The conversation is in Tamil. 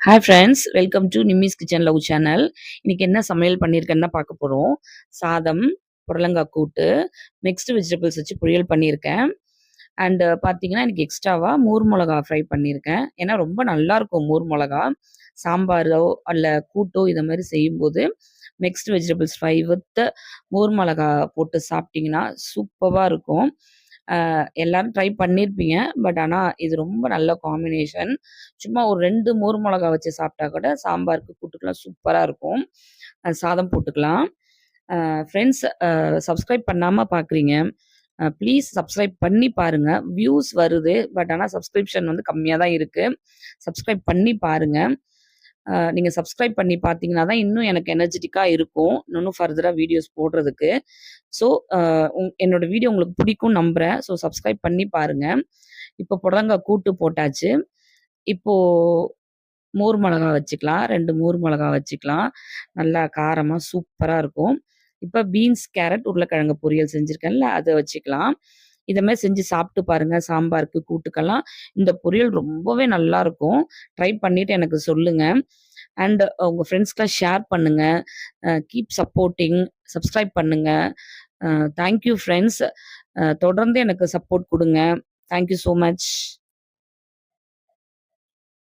Hi friends, welcome to Nimmi's kitchen love channel. இன்னைக்கு என்ன சமையல் பண்ணியிருக்கேன்னு தான் பார்க்க போறோம். சாதம், புடலங்காய் கூட்டு, மிக்ஸ்டு வெஜிடபிள்ஸ் வச்சு பொரியல் பண்ணியிருக்கேன். அண்ட் பார்த்தீங்கன்னா, எனக்கு எக்ஸ்ட்ராவா மோர் மொளகா ஃப்ரை பண்ணியிருக்கேன். ஏன்னா ரொம்ப நல்லாயிருக்கும் மோர் மொளகா. சாம்பாரோ அல்ல கூட்டோ இத மாரி செய்யும்போது, mixed vegetables fry with more மொளகா போட்டு சாப்பிட்டீங்கன்னா, சூப்பர்வா இருக்கும். எல்லாரும் ட்ரை பண்ணியிருப்பீங்க. பட் ஆனா, இது ரொம்ப நல்ல காம்பினேஷன். சும்மா ஒரு 2 மோர் மொளகா வச்சு சாப்பிட்டா கூட சாம்பாருக்கு, கூட்டுக்குலாம் சூப்பரா இருக்கும். சாதம் போட்டுக்கலாம். ஃப்ரெண்ட்ஸ், சப்ஸ்கிரைப் பண்ணாம பார்க்குறீங்க. ப்ளீஸ் சப்ஸ்கிரைப் பண்ணி பாருங்க. வியூஸ் வருது. பட் ஆனா சப்ஸ்கிரிப்ஷன் வந்து கம்மியா தான் இருக்கு. சப்ஸ்கிரைப் பண்ணி பாருங்க. நீங்க சப்ஸ்கிரைப் பண்ணி பார்த்தீங்கன்னா தான் இன்னும் எனக்கு எனர்ஜெட்டிக்கா இருக்கும். இன்னும் ஃபர்தரா வீடியோஸ் போடுறதுக்கு. ஸோ, அ என்னோட வீடியோ உங்களுக்கு பிடிக்கும்னு நம்புறேன். ஸோ, சப்ஸ்கிரைப் பண்ணி பாருங்க. இப்போ புடலங்காய் கூட்டு போட்டாச்சு. இப்போ மோர் மொளகா வச்சுக்கலாம். 2 மோர் மொளகா வச்சுக்கலாம். நல்லா காரமா சூப்பரா இருக்கும். இப்ப பீன்ஸ், கேரட், உருளைக்கிழங்கு பொரியல் செஞ்சிருக்கேன்ல, அத வச்சுக்கலாம். இத மாரி செஞ்சு சாப்பிட்டு பாருங்க. சாம்பாருக்கு, கூட்டுக்கெல்லாம் இந்த பொரியல் ரொம்பவே நல்லாருக்கும். ட்ரை பண்ணிட்டு எனக்கு சொல்லுங்க. அண்ட் உங்க ஃப்ரெண்ட்ஸ்க்குலாம் ஷேர் பண்ணுங்க. Keep supporting. சப்ஸ்கிரைப் பண்ணுங்க. Thank you friends. தொடர்ந்து எனக்கு சப்போர்ட் குடுங்க. Thank you so much.